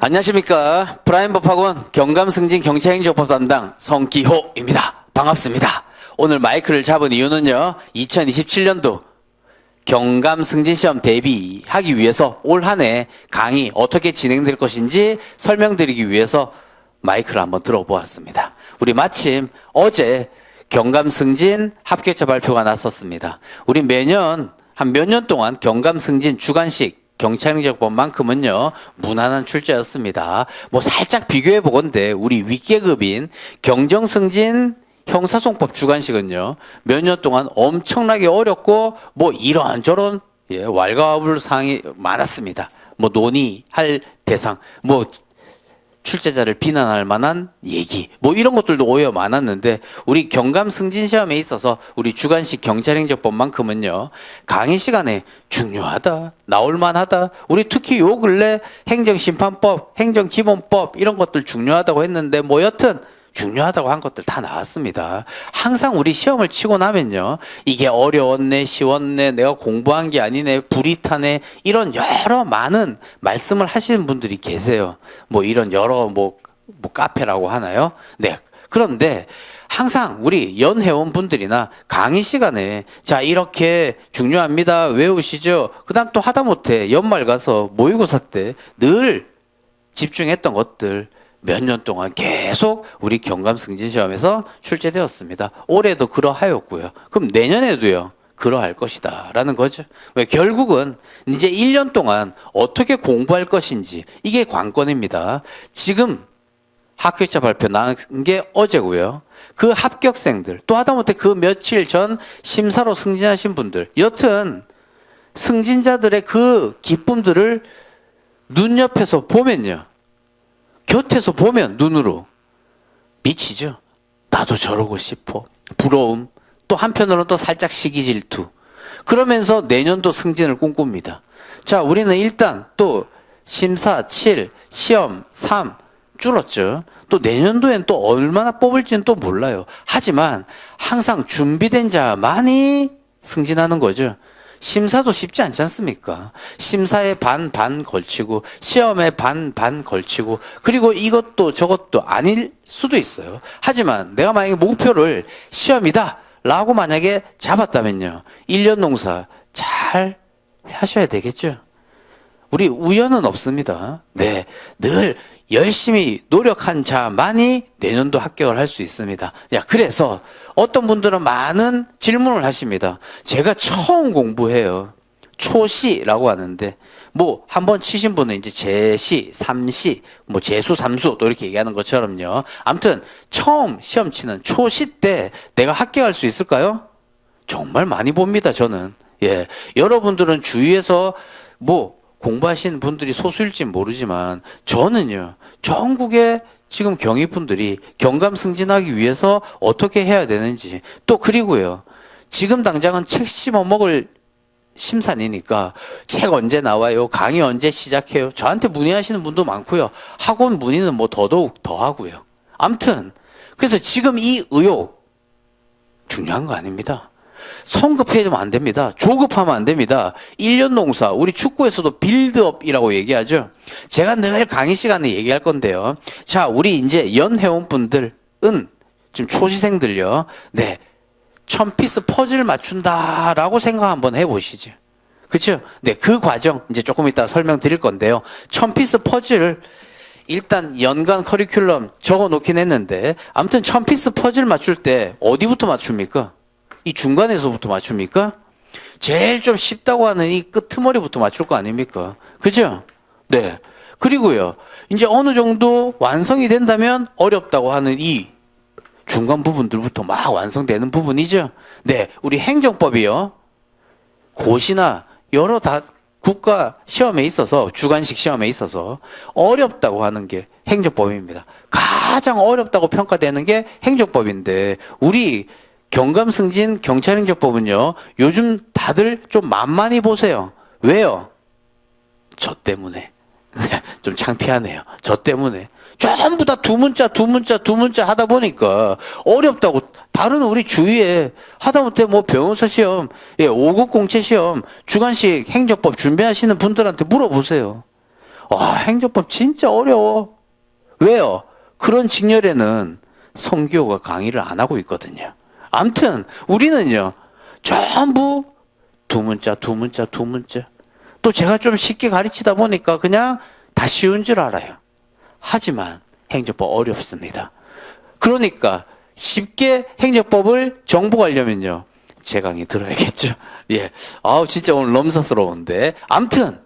안녕하십니까. 브라인법학원 경감승진 경찰행정법 담당 성기호입니다. 반갑습니다. 오늘 마이크를 잡은 이유는요, 2027년도 경감승진시험 대비하기 위해서 올 한 해 강의 어떻게 진행될 것인지 설명드리기 위해서 마이크를 한번 들어보았습니다. 우리 마침 어제 경감승진 합격자 발표가 났었습니다. 우리 매년 한 몇 년 동안 경감승진 주관식 경찰행정법만큼은요 무난한 출제였습니다. 뭐 살짝 비교해 보건데 우리 윗계급인 경정승진 형사소송법 주관식은요 몇 년 동안 엄청나게 어렵고 뭐 이런저런 왈가왈부 사항이 많았습니다. 뭐 논의할 대상, 뭐 출제자를 비난할 만한 얘기, 뭐 이런 것들도 오히려 많았는데 우리 경감승진시험에 있어서 우리 주관식 경찰행정법만큼은요 강의 시간에 중요하다, 나올만하다. 우리 특히 요 근래 행정심판법, 행정기본법 이런 것들 중요하다고 했는데 뭐 여튼 중요하다고 한 것들 다 나왔습니다. 항상 우리 시험을 치고 나면요 이게 어려웠네, 쉬웠네, 내가 공부한 게 아니네, 불이 타네, 이런 여러 많은 말씀을 하시는 분들이 계세요. 뭐 이런 여러 뭐 카페라고 하나요? 네. 그런데 항상 우리 연회원분들이나 강의 시간에 자 이렇게 중요합니다, 외우시죠. 그 다음 또 하다못해 연말 가서 모의고사 때 늘 집중했던 것들 몇 년 동안 계속 우리 경감승진시험에서 출제되었습니다. 올해도 그러하였고요. 그럼 내년에도요 그러할 것이다 라는 거죠. 왜? 결국은 이제 1년 동안 어떻게 공부할 것인지 이게 관건입니다. 지금 합격자 발표 난 게 어제고요. 그 합격생들 또 하다못해 그 며칠 전 심사로 승진하신 분들, 여튼 승진자들의 그 기쁨들을 눈옆에서 보면요, 곁에서 보면 눈으로 미치죠. 나도 저러고 싶어. 부러움. 또 한편으로는 또 살짝 시기 질투. 그러면서 내년도 승진을 꿈꿉니다. 자, 우리는 일단 또 심사 7, 시험 3 줄었죠. 또 내년도엔 또 얼마나 뽑을지는 또 몰라요. 하지만 항상 준비된 자만이 승진하는 거죠. 심사도 쉽지 않지 않습니까? 심사에 반 걸치고 시험에 반 걸치고 그리고 이것도 저것도 아닐 수도 있어요. 하지만 내가 만약에 목표를 시험이다 라고 만약에 잡았다면요 1년 농사 잘 하셔야 되겠죠. 우리 우연은 없습니다. 네, 늘 열심히 노력한 자만이 내년도 합격을 할 수 있습니다. 자, 그래서 어떤 분들은 많은 질문을 하십니다. 제가 처음 공부해요. 초시라고 하는데 뭐 한번 치신 분은 이제 제시, 삼시, 뭐 재수, 삼수 또 이렇게 얘기하는 것처럼요. 아무튼 처음 시험 치는 초시 때 내가 합격할 수 있을까요? 정말 많이 봅니다, 저는. 예, 여러분들은 주위에서 뭐 공부하시는 분들이 소수일진 모르지만 저는요 전국의 지금 경위분들이 경감승진하기 위해서 어떻게 해야 되는지, 또 그리고요 지금 당장은 책 씹어 먹을 심산이니까 책 언제 나와요, 강의 언제 시작해요, 저한테 문의하시는 분도 많고요, 학원 문의는 뭐 더더욱 더 하고요. 아무튼 그래서 지금 이 의욕 중요한 거 아닙니다. 성급해지면 안 됩니다. 조급하면 안 됩니다. 1년 농사, 우리 축구에서도 빌드업이라고 얘기하죠. 제가 늘 강의 시간에 얘기할 건데요. 자, 우리 이제 연회원분들은 지금 초시생들요. 네, 1000피스 퍼즐 맞춘다라고 생각 한번 해보시죠. 그렇죠? 네, 그 과정 이제 조금 이따 설명드릴 건데요. 1000피스 퍼즐을 일단 연간 커리큘럼 적어 놓긴 했는데 아무튼 1000피스 퍼즐 맞출 때 어디부터 맞춥니까? 이 중간에서부터 맞춥니까? 제일 좀 쉽다고 하는 이 끄트머리부터 맞출 거 아닙니까? 그죠? 네. 그리고요, 이제 어느 정도 완성이 된다면 어렵다고 하는 이 중간 부분들부터 막 완성되는 부분이죠. 네. 우리 행정법이요, 고시나 여러 국가 시험에 있어서, 주관식 시험에 있어서 어렵다고 하는 게 행정법입니다. 가장 어렵다고 평가되는 게 행정법인데 우리 경감승진 경찰행정법은요 요즘 다들 좀 만만히 보세요. 왜요? 저 때문에. 좀 창피하네요. 저 때문에 전부 다 두 문자 하다 보니까 어렵다고 다른 우리 주위에 하다못해 뭐 변호사 시험, 5급 공채 시험, 주관식 행정법 준비하시는 분들한테 물어보세요. 와, 행정법 진짜 어려워. 왜요? 그런 직렬에는 성기호가 강의를 안 하고 있거든요. 암튼 우리는요, 전부 두 문자, 두 문자, 두 문자. 또 제가 좀 쉽게 가르치다 보니까 그냥 다 쉬운 줄 알아요. 하지만 행정법 어렵습니다. 그러니까 쉽게 행정법을 정복하려면요, 제 강의 들어야겠죠. 예. 아우, 진짜 오늘 넘사스러운데. 암튼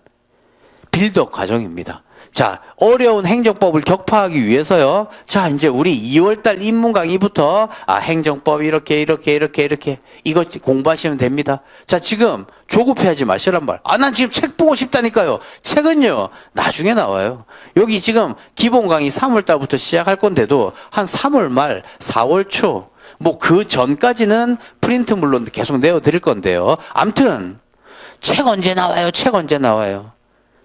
빌드업 과정입니다. 자, 어려운 행정법을 격파하기 위해서요. 자, 이제 우리 2월달 입문 강의부터 행정법 이렇게 이거 공부하시면 됩니다. 자, 지금 조급해하지 마시란 말. 난 지금 책 보고 싶다니까요. 책은요, 나중에 나와요. 여기 지금 기본 강의 3월달부터 시작할 건데도 한 3월 말, 4월 초, 뭐 그 전까지는 프린트 물론 계속 내어드릴 건데요. 암튼 책 언제 나와요? 책 언제 나와요?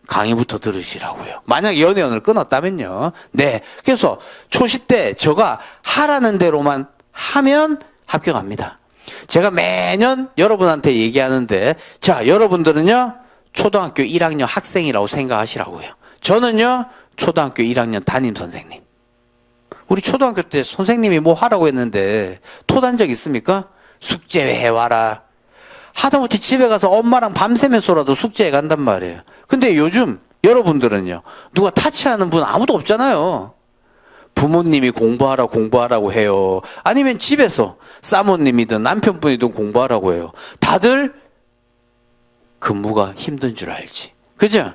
강의부터 들으시라고요. 만약 연애운을 끊었다면요. 네. 그래서 초시 때 제가 하라는 대로만 하면 합격합니다. 제가 매년 여러분한테 얘기하는데, 자, 여러분들은요, 초등학교 1학년 학생이라고 생각하시라고요. 저는요, 초등학교 1학년 담임 선생님. 우리 초등학교 때 선생님이 뭐 하라고 했는데 토단 적 있습니까? 숙제 해와라. 하다못해 집에 가서 엄마랑 밤새면서라도 숙제해 간단 말이에요. 근데 요즘 여러분들은요, 누가 타치하는 분 아무도 없잖아요. 부모님이 공부하라고 해요. 아니면 집에서 사모님이든 남편분이든 공부하라고 해요. 다들 근무가 힘든 줄 알지. 그죠?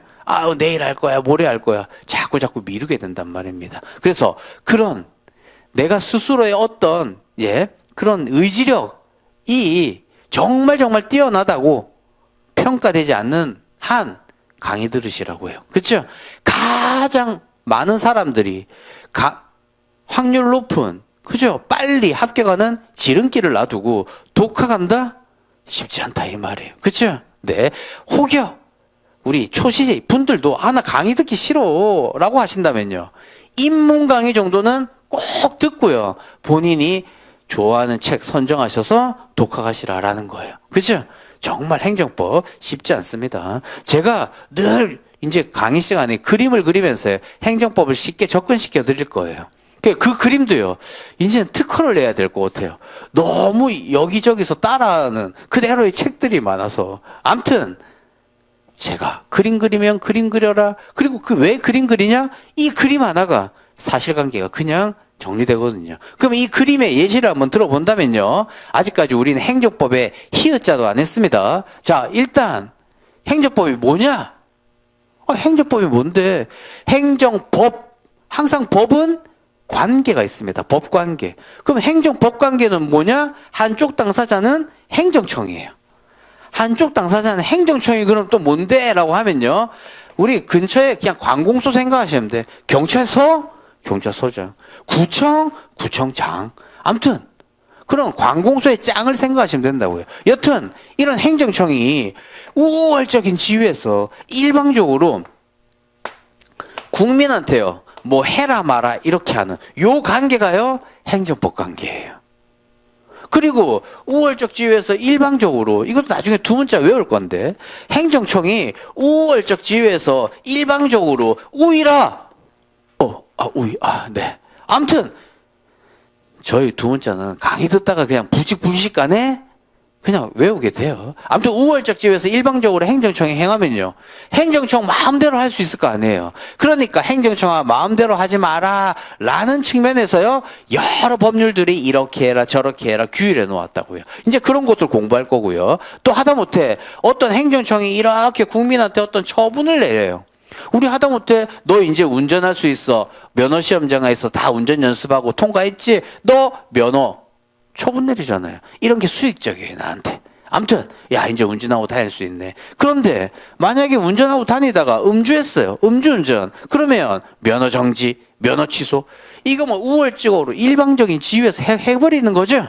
내일 할 거야, 모레 할 거야. 자꾸 미루게 된단 말입니다. 그래서 그런 내가 스스로의 어떤, 그런 의지력이 정말 뛰어나다고 평가되지 않는 한 강의 들으시라고요. 그렇죠? 가장 많은 사람들이 확률 높은, 그죠? 빨리 합격하는 지름길을 놔두고 독학한다? 쉽지 않다 이 말이에요. 그렇죠? 네. 혹여 우리 초시 분들도 나 강의 듣기 싫어 라고 하신다면요, 입문 강의 정도는 꼭 듣고요, 본인이 좋아하는 책 선정하셔서 독학하시라라는 거예요. 그렇죠? 정말 행정법 쉽지 않습니다. 제가 늘 이제 강의 시간에 그림을 그리면서 행정법을 쉽게 접근시켜 드릴 거예요. 그 그림도요, 이제는 특허를 내야 될 것 같아요. 너무 여기저기서 따라하는 그대로의 책들이 많아서. 암튼 제가 그림 그리면 그림 그려라. 그리고 왜 그림 그리냐? 이 그림 하나가 사실관계가 그냥 정리되거든요. 그럼 이 그림의 예시를 한번 들어본다면요, 아직까지 우리는 행정법에 히읗자도 안 했습니다. 자, 일단 행정법이 뭐냐? 행정법이 뭔데? 행정법, 항상 법은 관계가 있습니다. 법관계. 그럼 행정법 관계는 뭐냐? 한쪽 당사자는 행정청이에요. 한쪽 당사자는 행정청이 그럼 또 뭔데? 라고 하면요, 우리 근처에 그냥 관공서 생각하시면 돼. 경찰서죠. 구청장. 아무튼 그런 관공서의 짱을 생각하시면 된다고요. 여튼 이런 행정청이 우월적인 지위에서 일방적으로 국민한테요, 뭐 해라 마라 이렇게 하는 요 관계가요, 행정법 관계예요. 그리고 우월적 지위에서 일방적으로, 이것도 나중에 두 문자 외울 건데, 행정청이 우월적 지위에서 일방적으로 우위라. 네. 아무튼 저희 두 문자는 강의 듣다가 그냥 부식부식 간에 그냥 외우게 돼요. 아무튼 우월적 지위에서 일방적으로 행정청이 행하면요, 행정청 마음대로 할 수 있을 거 아니에요. 그러니까 행정청아 마음대로 하지 마라 라는 측면에서요, 여러 법률들이 이렇게 해라 저렇게 해라 규율해 놓았다고요. 이제 그런 것들 공부할 거고요. 또 하다못해 어떤 행정청이 이렇게 국민한테 어떤 처분을 내려요. 우리 하다못해 너 이제 운전할 수 있어, 면허시험장에서 다 운전 연습하고 통과했지, 너 면허 처분 내리잖아요. 이런 게 수익적이에요, 나한테. 아무튼 야, 이제 운전하고 다닐 수 있네. 그런데 만약에 운전하고 다니다가 음주했어요, 음주운전. 그러면 면허 정지, 면허 취소. 이거 뭐 우월적으로 일방적인 지위에서 해버리는 거죠.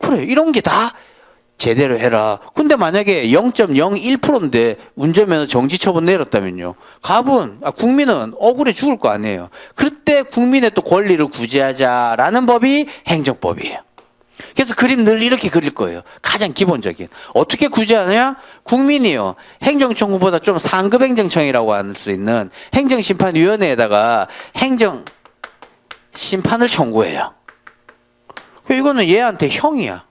그래, 이런 게 다 제대로 해라. 근데 만약에 0.01%인데 운전면허 정지 처분 내렸다면요, 국민은 억울해 죽을 거 아니에요. 그때 국민의 또 권리를 구제하자라는 법이 행정법이에요. 그래서 그림 늘 이렇게 그릴 거예요. 가장 기본적인. 어떻게 구제하느냐? 국민이요. 행정청구보다 좀 상급 행정청이라고 할 수 있는 행정심판위원회에다가 행정심판을 청구해요. 이거는 얘한테 형이야.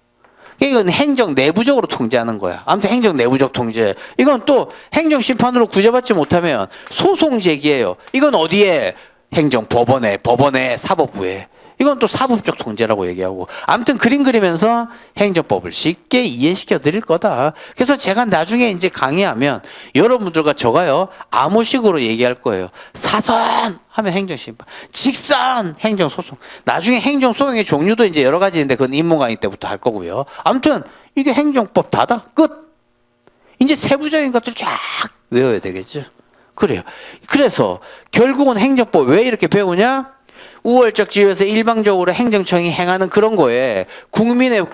이건 행정 내부적으로 통제하는 거야. 아무튼 행정 내부적 통제. 이건 또 행정심판으로 구제받지 못하면 소송 제기해요. 이건 어디에? 행정법원에, 법원에, 사법부에. 이건 또 사법적 통제라고 얘기하고. 아무튼 그림 그리면서 행정법을 쉽게 이해시켜 드릴 거다. 그래서 제가 나중에 이제 강의하면 여러분들과 저가요, 암호식으로 얘기할 거예요. 사선! 하면 행정심판. 직선! 행정소송. 나중에 행정소송의 종류도 이제 여러 가지인데 그건 입문 강의 때부터 할 거고요. 아무튼 이게 행정법 다다. 끝! 이제 세부적인 것들 쫙 외워야 되겠죠. 그래요. 그래서 결국은 행정법 왜 이렇게 배우냐? 우월적 지역에서 일방적으로 행정청이 행하는 그런 거에 국민의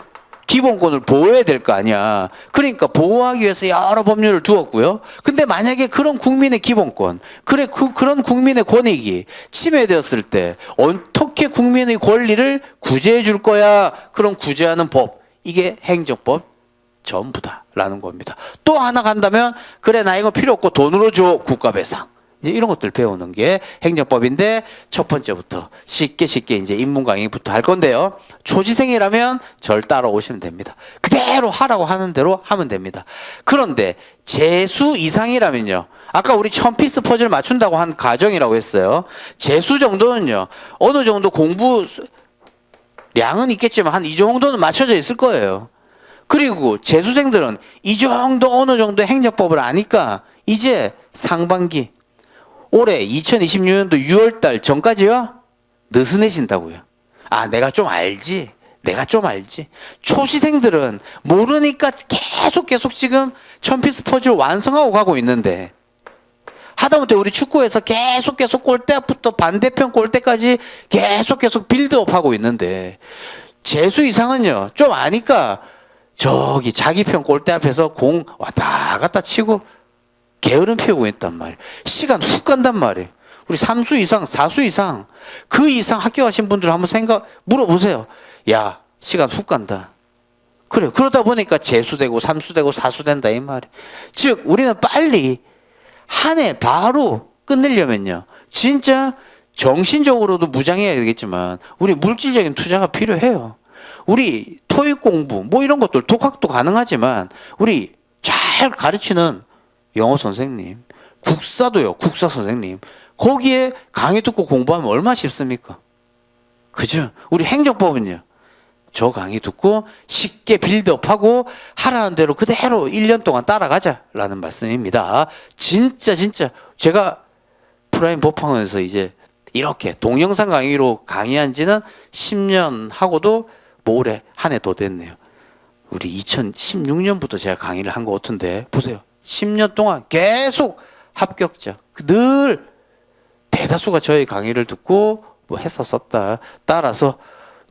기본권을 보호해야 될 거 아니야. 그러니까 보호하기 위해서 여러 법률을 두었고요. 근데 만약에 그런 국민의 기본권, 그런 국민의 권익이 침해되었을 때 어떻게 국민의 권리를 구제해 줄 거야? 그런 구제하는 법. 이게 행정법 전부다라는 겁니다. 또 하나 간다면 그래 나 이거 필요 없고 돈으로 줘. 국가배상. 이제 이런 것들 배우는 게 행정법인데 첫 번째부터 쉽게 이제 입문 강의부터 할 건데요. 초시생이라면 절 따라오시면 됩니다. 그대로 하라고 하는 대로 하면 됩니다. 그런데 재수 이상이라면요. 아까 우리 1000피스 퍼즐 맞춘다고 한 가정이라고 했어요. 재수 정도는요. 어느 정도 공부 량은 있겠지만 한 이 정도는 맞춰져 있을 거예요. 그리고 재수생들은 이 정도 어느 정도 행정법을 아니까 이제 상반기 올해 2026년도 6월달 전까지요? 느슨해진다고요. 아, 내가 좀 알지. 초시생들은 모르니까 계속 지금 1000피스 퍼즐 완성하고 가고 있는데 하다못해 우리 축구에서 계속 골대부터 반대편 골대까지 계속 빌드업하고 있는데 재수 이상은요. 좀 아니까 저기 자기 편 골대 앞에서 공 왔다 갔다 치고 게으름 피우고 있단 말이에요. 시간 훅 간단 말이에요. 우리 3수 이상, 4수 이상, 그 이상 합격하신 분들 한번 물어보세요. 야, 시간 훅 간다. 그래. 그러다 보니까 재수되고, 3수되고, 4수된다, 이 말이에요. 즉, 우리는 빨리 한 해 바로 끝내려면요. 진짜 정신적으로도 무장해야 되겠지만, 우리 물질적인 투자가 필요해요. 우리 토익 공부, 뭐 이런 것들 독학도 가능하지만, 우리 잘 가르치는 영어 선생님, 국사도요, 국사 선생님. 거기에 강의 듣고 공부하면 얼마나 쉽습니까? 그죠? 우리 행정법은요. 저 강의 듣고 쉽게 빌드업하고 하라는 대로 그대로 1년 동안 따라가자라는 말씀입니다. 진짜 제가 프라임 법학원에서 이제 이렇게 동영상 강의로 강의한 지는 10년 하고도 뭐 올해 한 해 더 됐네요. 우리 2016년부터 제가 강의를 한 것 같은데 보세요. 10년 동안 계속 합격자 늘 대다수가 저희 강의를 듣고 뭐 했었었다. 따라서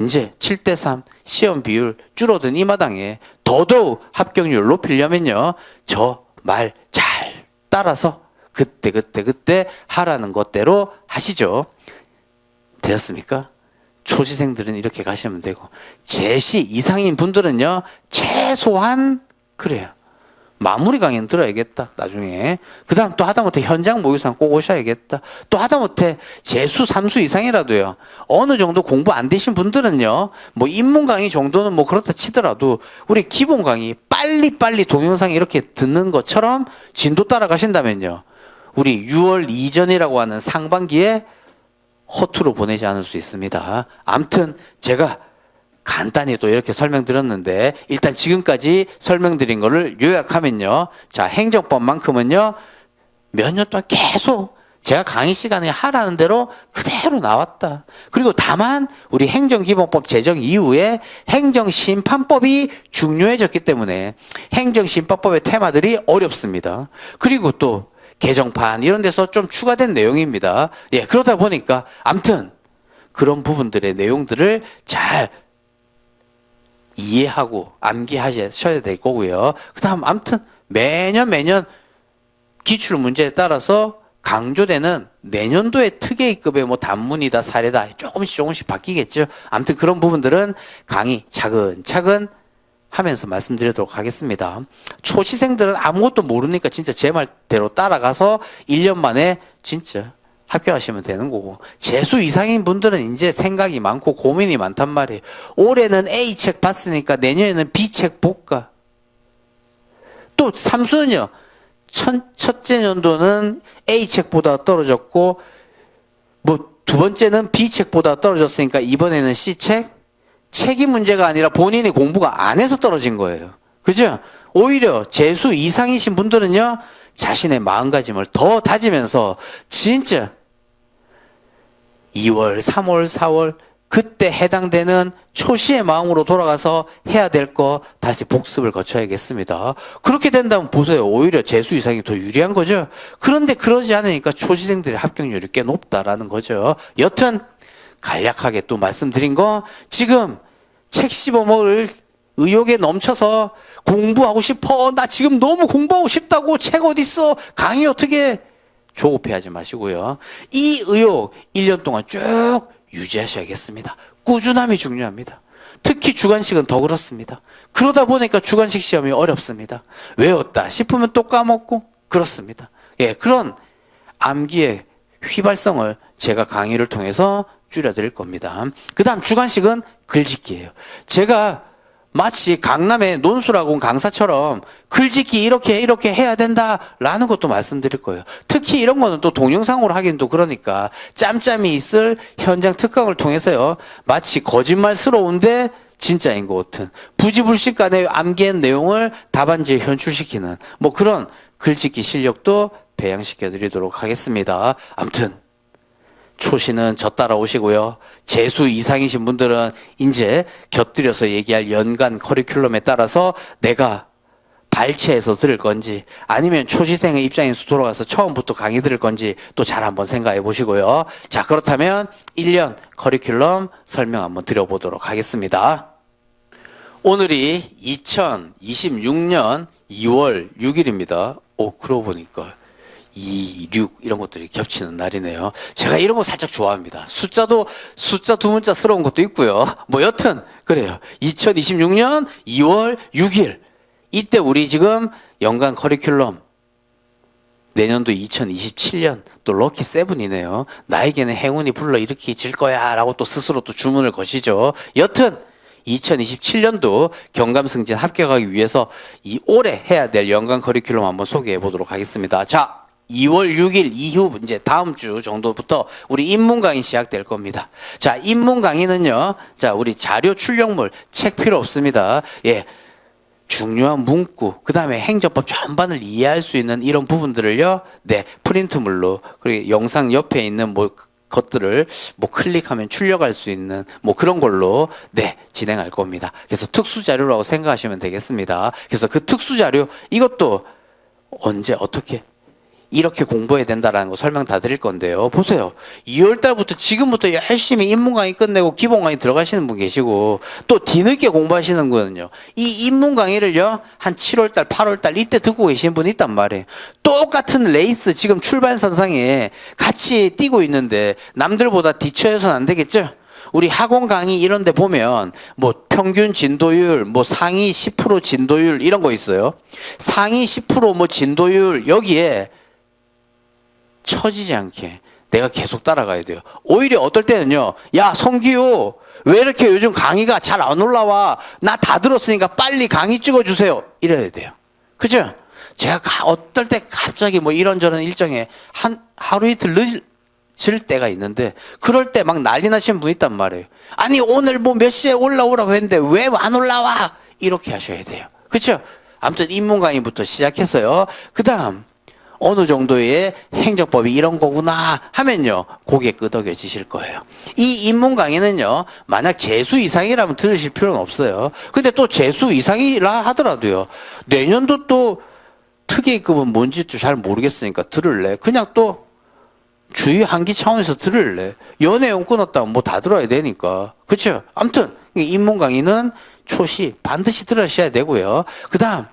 이제 7대3 시험 비율 줄어든 이 마당에 더더욱 합격률 높이려면요. 저 말 잘 따라서 그때 하라는 것대로 하시죠. 되었습니까? 초시생들은 이렇게 가시면 되고 재시 이상인 분들은요. 최소한 그래요. 마무리 강의는 들어야겠다. 나중에. 그 다음 또 하다못해 현장 모의고사 꼭 오셔야겠다. 또 하다못해 재수 3수 이상이라도요. 어느 정도 공부 안 되신 분들은요. 뭐 입문 강의 정도는 뭐 그렇다 치더라도 우리 기본 강의 빨리 동영상 이렇게 듣는 것처럼 진도 따라가신다면요. 우리 6월 이전이라고 하는 상반기에 허투루 보내지 않을 수 있습니다. 암튼 제가 간단히 또 이렇게 설명드렸는데 일단 지금까지 설명드린 거를 요약하면요. 자, 행정법만큼은요. 몇 년 동안 계속 제가 강의 시간에 하라는 대로 그대로 나왔다. 그리고 다만 우리 행정기본법 제정 이후에 행정심판법이 중요해졌기 때문에 행정심판법의 테마들이 어렵습니다. 그리고 또 개정판 이런 데서 좀 추가된 내용입니다. 예, 그러다 보니까 암튼 그런 부분들의 내용들을 잘 이해하고 암기하셔야 될 거고요. 그 다음 아무튼 매년 기출 문제에 따라서 강조되는 내년도의 특혜급의 뭐 단문이다 사례다 조금씩 바뀌겠죠. 아무튼 그런 부분들은 강의 차근차근 하면서 말씀드리도록 하겠습니다. 초시생들은 아무것도 모르니까 진짜 제 말대로 따라가서 1년 만에 진짜 합격하시면 되는 거고, 재수 이상인 분들은 이제 생각이 많고 고민이 많단 말이에요. 올해는 A책 봤으니까 내년에는 B책 볼까? 또 삼수는요, 첫째 년도는 A책보다 떨어졌고, 뭐 두 번째는 B책보다 떨어졌으니까 이번에는 C책? 책이 문제가 아니라 본인이 공부가 안 해서 떨어진 거예요. 그죠? 오히려 재수 이상이신 분들은요, 자신의 마음가짐을 더 다지면서 진짜 2월, 3월, 4월 그때 해당되는 초시의 마음으로 돌아가서 해야 될 거 다시 복습을 거쳐야겠습니다. 그렇게 된다면 보세요. 오히려 재수 이상이 더 유리한 거죠. 그런데 그러지 않으니까 초시생들의 합격률이 꽤 높다라는 거죠. 여튼 간략하게 또 말씀드린 거, 지금 책 씹어먹을 의욕에 넘쳐서 공부하고 싶어, 나 지금 너무 공부하고 싶다고, 책 어딨어, 강의 어떻게, 조급해하지 마시고요. 이 의욕 1년 동안 쭉 유지하셔야겠습니다. 꾸준함이 중요합니다. 특히 주관식은 더 그렇습니다. 그러다 보니까 주관식 시험이 어렵습니다. 외웠다 싶으면 또 까먹고 그렇습니다. 예, 그런 암기의 휘발성을 제가 강의를 통해서 줄여드릴 겁니다. 그 다음 주관식은 글짓기예요. 제가 마치 강남의 논술학원 강사처럼 글짓기 이렇게 해야 된다라는 것도 말씀드릴 거예요. 특히 이런 거는 또 동영상으로 하긴 또 그러니까 짬짬이 있을 현장 특강을 통해서요, 마치 거짓말스러운데 진짜인 것 같은 부지불식 간에 암기한 내용을 답안지에 현출시키는 뭐 그런 글짓기 실력도 배양시켜 드리도록 하겠습니다. 아무튼 초시는 저 따라오시고요. 재수 이상이신 분들은 이제 곁들여서 얘기할 연간 커리큘럼에 따라서 내가 발췌해서 들을 건지 아니면 초시생의 입장에서 돌아가서 처음부터 강의 들을 건지 또 잘 한번 생각해 보시고요. 자, 그렇다면 1년 커리큘럼 설명 한번 드려보도록 하겠습니다. 오늘이 2026년 2월 6일입니다. 그러고 보니까 2, 6 이런 것들이 겹치는 날이네요. 제가 이런 거 살짝 좋아합니다. 숫자 두 문자스러운 것도 있고요. 뭐 여튼 그래요. 2026년 2월 6일 이때 우리 지금 연간 커리큘럼 내년도 2027년 또 럭키 세븐이네요. 나에게는 행운이 불러일으키질 거야 라고 또 스스로 또 주문을 거시죠. 여튼 2027년도 경감승진 합격하기 위해서 이 올해 해야 될 연간 커리큘럼 한번 소개해 보도록 하겠습니다. 자, 2월 6일 이후 이제 다음 주 정도부터 우리 인문 강의 시작될 겁니다. 자, 인문 강의는요, 자, 우리 자료 출력물 책 필요 없습니다. 예. 중요한 문구, 그 다음에 행정법 전반을 이해할 수 있는 이런 부분들을요, 네, 프린트물로, 그리고 영상 옆에 있는 뭐 것들을 뭐 클릭하면 출력할 수 있는 뭐 그런 걸로 네, 진행할 겁니다. 그래서 특수 자료라고 생각하시면 되겠습니다. 그래서 그 특수 자료 이것도 언제 어떻게 이렇게 공부해야 된다라는 거 설명 다 드릴 건데요. 보세요. 2월 달부터 지금부터 열심히 인문 강의 끝내고 기본 강의 들어가시는 분 계시고 또 뒤늦게 공부하시는 분은요. 이 인문 강의를요. 한 7월 달, 8월 달 이때 듣고 계신 분이 있단 말이에요. 똑같은 레이스 지금 출발선상에 같이 뛰고 있는데 남들보다 뒤처져서는 안 되겠죠? 우리 학원 강의 이런 데 보면 뭐 평균 진도율, 뭐 상위 10% 진도율 이런 거 있어요. 상위 10% 진도율 여기에 처지지 않게 내가 계속 따라가야 돼요. 오히려 어떨 때는요, 야 성기호 왜 이렇게 요즘 강의가 잘 안 올라와, 나 다 들었으니까 빨리 강의 찍어주세요 이래야 돼요. 그죠? 제가 어떨 때 갑자기 뭐 이런저런 일정에 하루 이틀 늦을 때가 있는데 그럴 때 막 난리 나시는 분 있단 말이에요. 아니 오늘 뭐 몇 시에 올라오라고 했는데 왜 안 올라와, 이렇게 하셔야 돼요. 그렇죠? 아무튼 인문 강의부터 시작해서요, 그 다음 어느 정도의 행정법이 이런 거구나 하면요, 고개 끄덕여지실 거예요. 이 인문 강의는요, 만약 재수 이상이라면 들으실 필요는 없어요. 근데 또 재수 이상이라 하더라도요, 내년도 또 특혜급은 뭔지도 잘 모르겠으니까 들을래? 그냥 또 주의 환기 차원에서 들을래? 연애용 끊었다면 뭐 다 들어야 되니까. 그쵸? 아무튼 인문 강의는 초시 반드시 들으셔야 되고요. 그 다음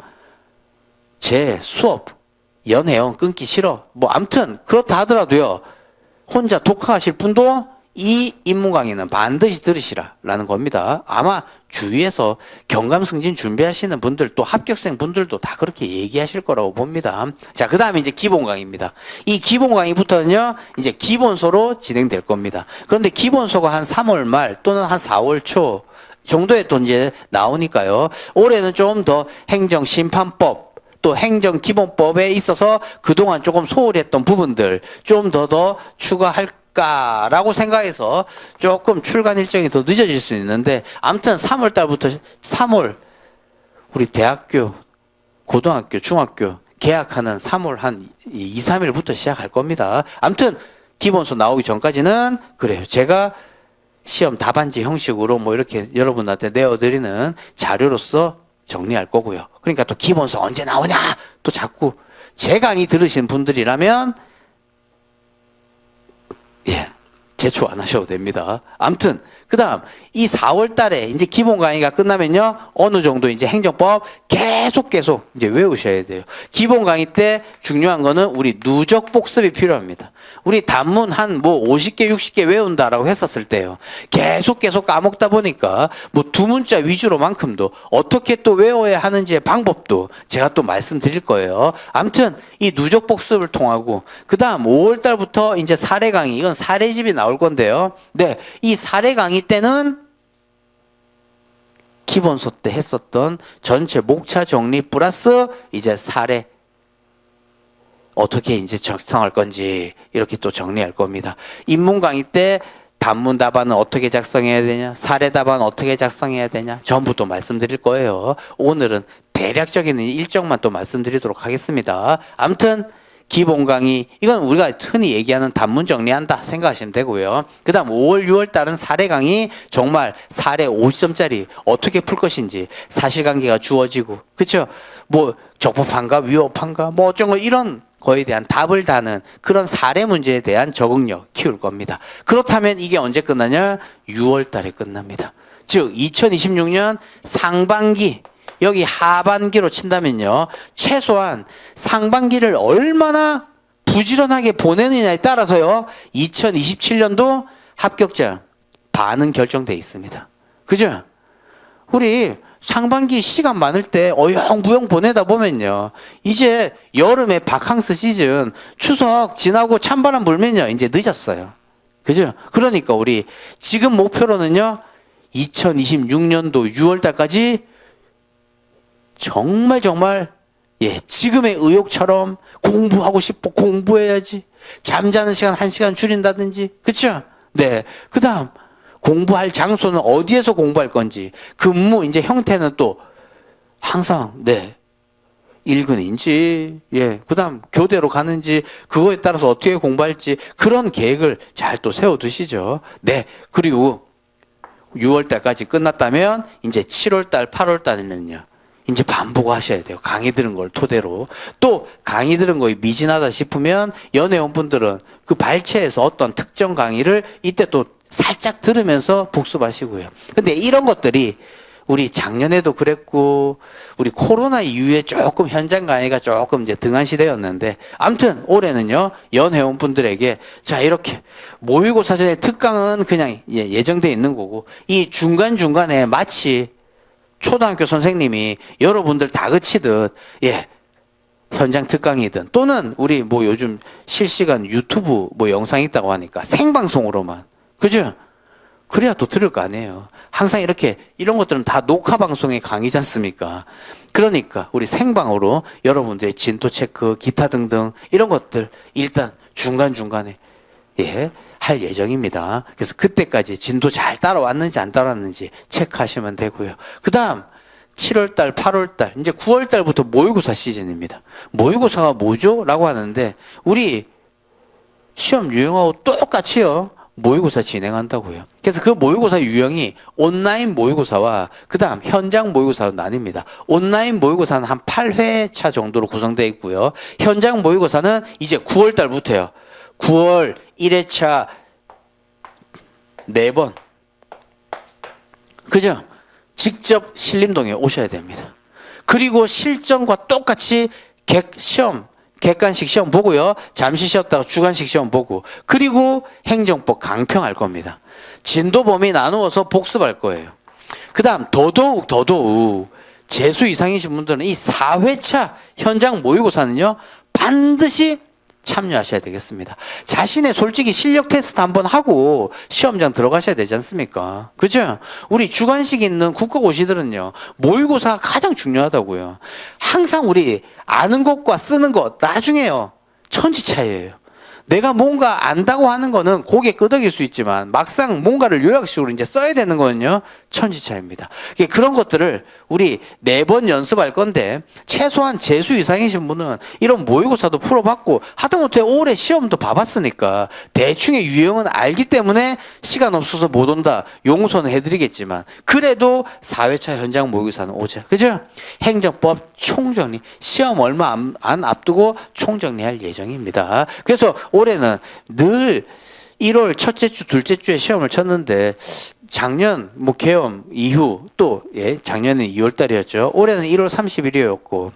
제 수업 연애운 끊기 싫어. 뭐 아무튼 그렇다 하더라도요. 혼자 독학하실 분도 이 입문 강의는 반드시 들으시라라는 겁니다. 아마 주위에서 경감승진 준비하시는 분들 또 합격생 분들도 다 그렇게 얘기하실 거라고 봅니다. 자, 그 다음에 이제 기본 강의입니다. 이 기본 강의부터는요, 이제 기본소로 진행될 겁니다. 그런데 기본소가 한 3월 말 또는 한 4월 초 정도에 또 이제 나오니까요. 올해는 좀 더 행정심판법 또 행정기본법에 있어서 그동안 조금 소홀히 했던 부분들 좀 더 추가할까라고 생각해서 조금 출간 일정이 더 늦어질 수 있는데 아무튼 3월 달부터 3월 우리 대학교, 고등학교, 중학교 개학하는 3월 한 2, 3일부터 시작할 겁니다. 아무튼 기본서 나오기 전까지는 그래요. 제가 시험 답안지 형식으로 뭐 이렇게 여러분한테 내어드리는 자료로서 정리할 거고요. 그러니까 또 기본서 언제 나오냐? 또 자꾸 제 강의 들으신 분들이라면 제초 안 하셔도 됩니다. 아무튼 그 다음 이 4월 달에 이제 기본 강의가 끝나면요. 어느 정도 이제 행정법 계속 이제 외우셔야 돼요. 기본 강의 때 중요한 거는 우리 누적 복습이 필요합니다. 우리 단문 한 뭐 50개, 60개 외운다라고 했었을 때요. 계속 까먹다 보니까 뭐 두 문자 위주로만큼도 어떻게 또 외워야 하는지의 방법도 제가 또 말씀드릴 거예요. 아무튼 이 누적 복습을 통하고 그 다음 5월 달부터 이제 사례 강의, 이건 사례집이 나올 건데요. 네, 이 사례 강의 때는 기본서 때 했었던 전체 목차 정리 플러스 이제 사례 어떻게 이제 작성할 건지 이렇게 또 정리할 겁니다. 입문 강의 때 단문 답안은 어떻게 작성해야 되냐, 사례 답안 어떻게 작성해야 되냐 전부 또 말씀드릴 거예요. 오늘은 대략적인 일정만 또 말씀드리도록 하겠습니다. 아무튼 기본 강의 이건 우리가 흔히 얘기하는 단문 정리한다 생각하시면 되고요. 그 다음 5월 6월 달은 사례 강의 정말 사례 50점짜리 어떻게 풀 것인지 사실관계가 주어지고 그렇죠. 뭐 적법한가 위법한가 뭐 어쩐 거 이런 거에 대한 답을 다는 그런 사례 문제에 대한 적응력 키울 겁니다. 그렇다면 이게 언제 끝나냐? 6월 달에 끝납니다. 즉 2026년 상반기 여기 하반기로 친다면요. 최소한 상반기를 얼마나 부지런하게 보내느냐에 따라서요. 2027년도 합격자 반은 결정돼 있습니다. 그죠? 우리 상반기 시간 많을 때 어영부영 보내다 보면요. 이제 여름에 바캉스 시즌 추석 지나고 찬바람 불면요. 이제 늦었어요. 그죠? 그러니까 우리 지금 목표로는요. 2026년도 6월 달까지 정말 지금의 의욕처럼 공부하고 싶어 공부해야지 잠자는 시간 1시간 줄인다든지 그렇죠? 네. 그다음 공부할 장소는 어디에서 공부할 건지 근무 이제 형태는 또 항상 일근인지 그다음 교대로 가는지 그거에 따라서 어떻게 공부할지 그런 계획을 잘 또 세워 두시죠. 네. 그리고 6월 달까지 끝났다면 이제 7월 달 8월 달에는요. 이제 반복하셔야 돼요. 강의 들은 걸 토대로. 또 강의 들은 거에 미진하다 싶으면 연애원 분들은 그 발췌해서 어떤 특정 강의를 이때 또 살짝 들으면서 복습하시고요. 근데 이런 것들이 우리 작년에도 그랬고 우리 코로나 이후에 조금 현장 강의가 조금 이제 등한 시대였는데 아무튼 올해는요. 연회원 분들에게 자 이렇게 모의고사 전에 특강은 그냥 예정돼 있는 거고 이 중간중간에 마치 초등학교 선생님이 여러분들 다그치듯 현장 특강이든 또는 우리 뭐 요즘 실시간 유튜브 뭐 영상 있다고 하니까 생방송으로만 그죠? 그래야 또 들을 거 아니에요. 항상 이렇게 이런 것들은 다 녹화 방송의 강의지 않습니까? 그러니까 우리 생방으로 여러분들의 진도 체크 기타 등등 이런 것들 일단 중간중간에 할 예정입니다. 그래서 그때까지 진도 잘 따라왔는지 안 따라왔는지 체크하시면 되고요. 그 다음 7월달, 8월달, 이제 9월달부터 모의고사 시즌입니다. 모의고사가 뭐죠? 라고 하는데 우리 시험 유형하고 똑같이요. 모의고사 진행한다고요. 그래서 그 모의고사 유형이 온라인 모의고사와 그 다음 현장 모의고사로 나뉩니다. 온라인 모의고사는 한 8회차 정도로 구성되어 있고요. 현장 모의고사는 이제 9월달부터요. 9월 1회차 4번. 그죠? 직접 신림동에 오셔야 됩니다. 그리고 실전과 똑같이 시험 객관식 시험 보고요. 잠시 쉬었다가 주관식 시험 보고. 그리고 행정법 강평할 겁니다. 진도 범위 나누어서 복습할 거예요. 그 다음 더더욱 재수 이상이신 분들은 이 4회차 현장 모의고사는요. 반드시 참여하셔야 되겠습니다. 자신의 솔직히 실력 테스트 한번 하고 시험장 들어가셔야 되지 않습니까? 그죠? 우리 주관식 있는 국가고시들은요. 모의고사가 가장 중요하다고요. 항상 우리 아는 것과 쓰는 것 나중에요. 천지 차이예요. 내가 뭔가 안다고 하는 거는 고개 끄덕일 수 있지만 막상 뭔가를 요약식으로 이제 써야 되는 거는요. 천지차입니다. 그런 것들을 우리 4번 연습할 건데 최소한 재수 이상이신 분은 이런 모의고사도 풀어봤고 하다못해 올해 시험도 봐봤으니까 대충의 유형은 알기 때문에 시간 없어서 못 온다 용서는 해드리겠지만 그래도 4회차 현장 모의고사는 오자. 그죠? 행정법 총정리 시험 얼마 안 앞두고 총정리할 예정입니다. 그래서 올해는 늘 1월 첫째 주, 둘째 주에 시험을 쳤는데 작년 개엄 이후 또 작년은 2월 달이었죠. 올해는 1월 30일이었고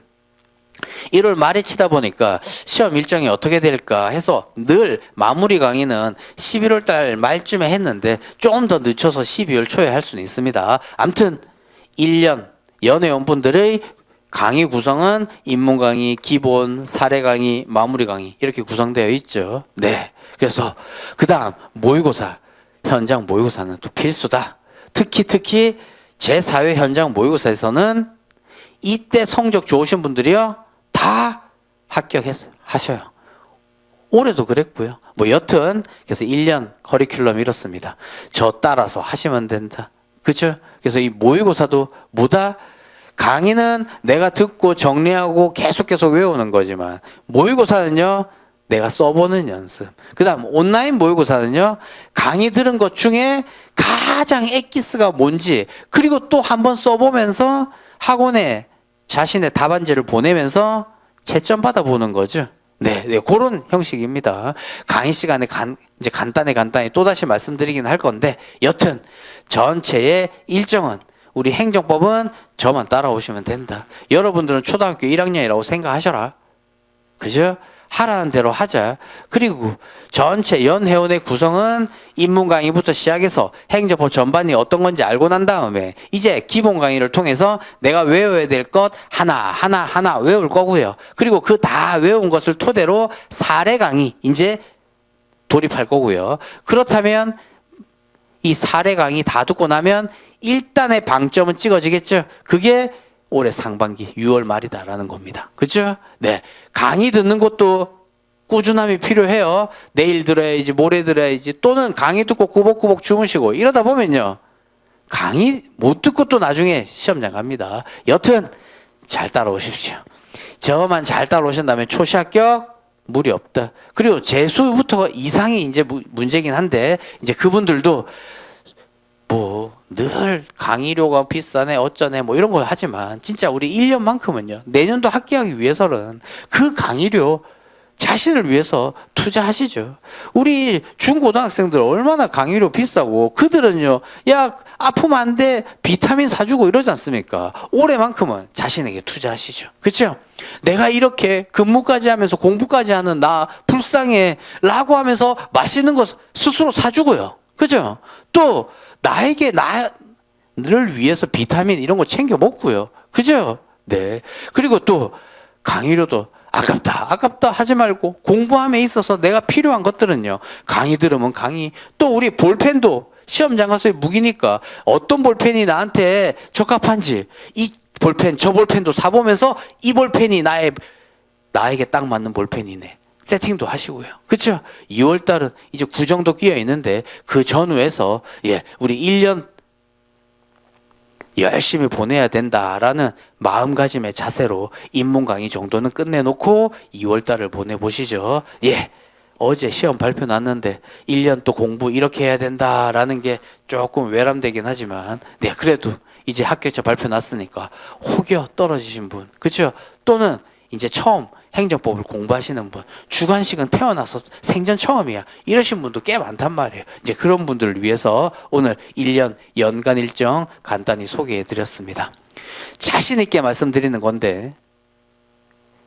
1월 말에 치다 보니까 시험 일정이 어떻게 될까 해서 늘 마무리 강의는 11월 달 말쯤에 했는데 조금 더 늦춰서 12월 초에 할 수는 있습니다. 아무튼 1년 연애 온 분들의 강의 구성은 입문 강의, 기본, 사례 강의, 마무리 강의 이렇게 구성되어 있죠. 네. 그래서 그 다음 모의고사, 현장 모의고사는 또 필수다. 특히 제4회 현장 모의고사에서는 이때 성적 좋으신 분들이요. 다 합격하셔요. 올해도 그랬고요. 여튼 그래서 1년 커리큘럼 이렇습니다. 저 따라서 하시면 된다. 그렇죠? 그래서 이 모의고사도 뭐다? 강의는 내가 듣고 정리하고 계속 외우는 거지만 모의고사는요. 내가 써보는 연습. 그 다음 온라인 모의고사는요. 강의 들은 것 중에 가장 엑기스가 뭔지 그리고 또 한번 써보면서 학원에 자신의 답안지를 보내면서 채점 받아보는 거죠. 네, 그런 형식입니다. 강의 시간에 이제 간단히 또다시 말씀드리긴 할 건데 여튼 전체의 일정은 우리 행정법은 저만 따라오시면 된다. 여러분들은 초등학교 1학년이라고 생각하셔라. 그죠? 하라는 대로 하자. 그리고 전체 연회원의 구성은 입문 강의부터 시작해서 행정법 전반이 어떤 건지 알고 난 다음에 이제 기본 강의를 통해서 내가 외워야 될 것 하나 외울 거고요. 그리고 그 다 외운 것을 토대로 사례 강의 이제 돌입할 거고요. 그렇다면 이 사례 강의 다 듣고 나면 일단의 방점은 찍어지겠죠. 그게 올해 상반기 6월 말이다라는 겁니다. 그렇죠? 네. 강의 듣는 것도 꾸준함이 필요해요. 내일 들어야지, 모레 들어야지. 또는 강의 듣고 꾸벅꾸벅 주무시고 이러다 보면요. 강의 못 듣고 또 나중에 시험장 갑니다. 여튼 잘 따라오십시오. 저만 잘 따라오신다면 초시 합격 무리 없다. 그리고 재수부터 이상이 이제 문제긴 한데 이제 그분들도 늘 강의료가 비싸네 어쩌네 이런 거 하지만 진짜 우리 1년만큼은요 내년도 합격하기 위해서는 그 강의료 자신을 위해서 투자하시죠. 우리 중고등학생들 얼마나 강의료 비싸고 그들은요 야 아프면 안 돼 비타민 사주고 이러지 않습니까? 올해만큼은 자신에게 투자하시죠. 그렇죠? 내가 이렇게 근무까지 하면서 공부까지 하는 나 불쌍해 라고 하면서 맛있는 거 스스로 사주고요. 그죠? 또 나에게 나를 위해서 비타민 이런 거 챙겨 먹고요. 그죠? 네. 그리고 또 강의료도 아깝다 하지 말고 공부함에 있어서 내가 필요한 것들은요. 강의 들으면 강의. 또 우리 볼펜도 시험장 가서의 무기니까 어떤 볼펜이 나한테 적합한지 이 볼펜 저 볼펜도 사보면서 이 볼펜이 나에게 딱 맞는 볼펜이네. 세팅도 하시고요. 그렇죠? 2월 달은 이제 구정도 끼어 있는데 그 전후에서 우리 1년 열심히 보내야 된다라는 마음가짐의 자세로 입문 강의 정도는 끝내놓고 2월 달을 보내보시죠. 어제 시험 발표 났는데 1년 또 공부 이렇게 해야 된다라는 게 조금 외람되긴 하지만 그래도 이제 합격자 발표 났으니까 혹여 떨어지신 분 그렇죠? 또는 이제 처음 행정법을 공부하시는 분, 주관식은 태어나서 생전 처음이야. 이러신 분도 꽤 많단 말이에요. 이제 그런 분들을 위해서 오늘 1년 연간 일정 간단히 소개해 드렸습니다. 자신 있게 말씀드리는 건데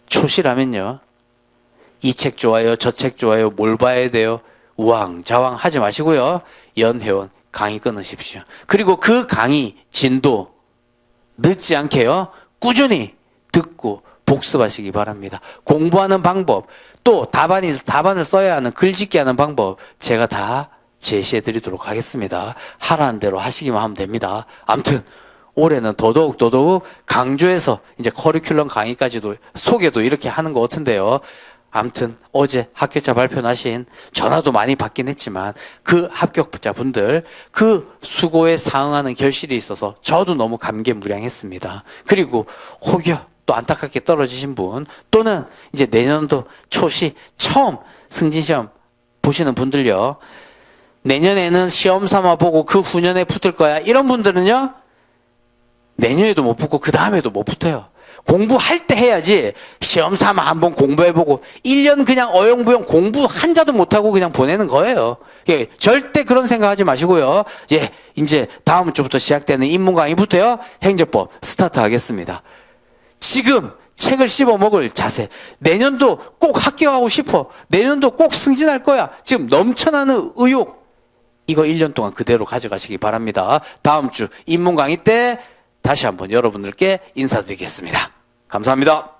초시라면요. 이 책 좋아요, 저 책 좋아요, 뭘 봐야 돼요? 우왕좌왕 하지 마시고요. 연회원 강의 끊으십시오. 그리고 그 강의 진도 늦지 않게요. 꾸준히 듣고 복습하시기 바랍니다. 공부하는 방법, 또 답안을 써야 하는 글짓기 하는 방법 제가 다 제시해 드리도록 하겠습니다. 하라는 대로 하시기만 하면 됩니다. 아무튼 올해는 더더욱 강조해서 이제 커리큘럼 강의까지도 소개도 이렇게 하는 것 같은데요. 아무튼 어제 합격자 발표 나신 전화도 많이 받긴 했지만 그 합격자분들 그 수고에 상응하는 결실이 있어서 저도 너무 감개무량했습니다. 그리고 혹여 또 안타깝게 떨어지신 분 또는 이제 내년도 초시 처음 승진시험 보시는 분들요. 내년에는 시험 삼아 보고 그 후년에 붙을 거야. 이런 분들은요. 내년에도 못 붙고 그 다음에도 못 붙어요. 공부할 때 해야지 시험 삼아 한번 공부해보고 1년 그냥 어영부영 공부 한자도 못하고 그냥 보내는 거예요. 예, 절대 그런 생각하지 마시고요. 예, 이제 다음 주부터 시작되는 인문 강의부터요. 행정법 스타트 하겠습니다. 지금 책을 씹어먹을 자세. 내년도 꼭 합격하고 싶어. 내년도 꼭 승진할 거야. 지금 넘쳐나는 의욕. 이거 1년 동안 그대로 가져가시기 바랍니다. 다음 주 인문 강의 때 다시 한번 여러분들께 인사드리겠습니다. 감사합니다.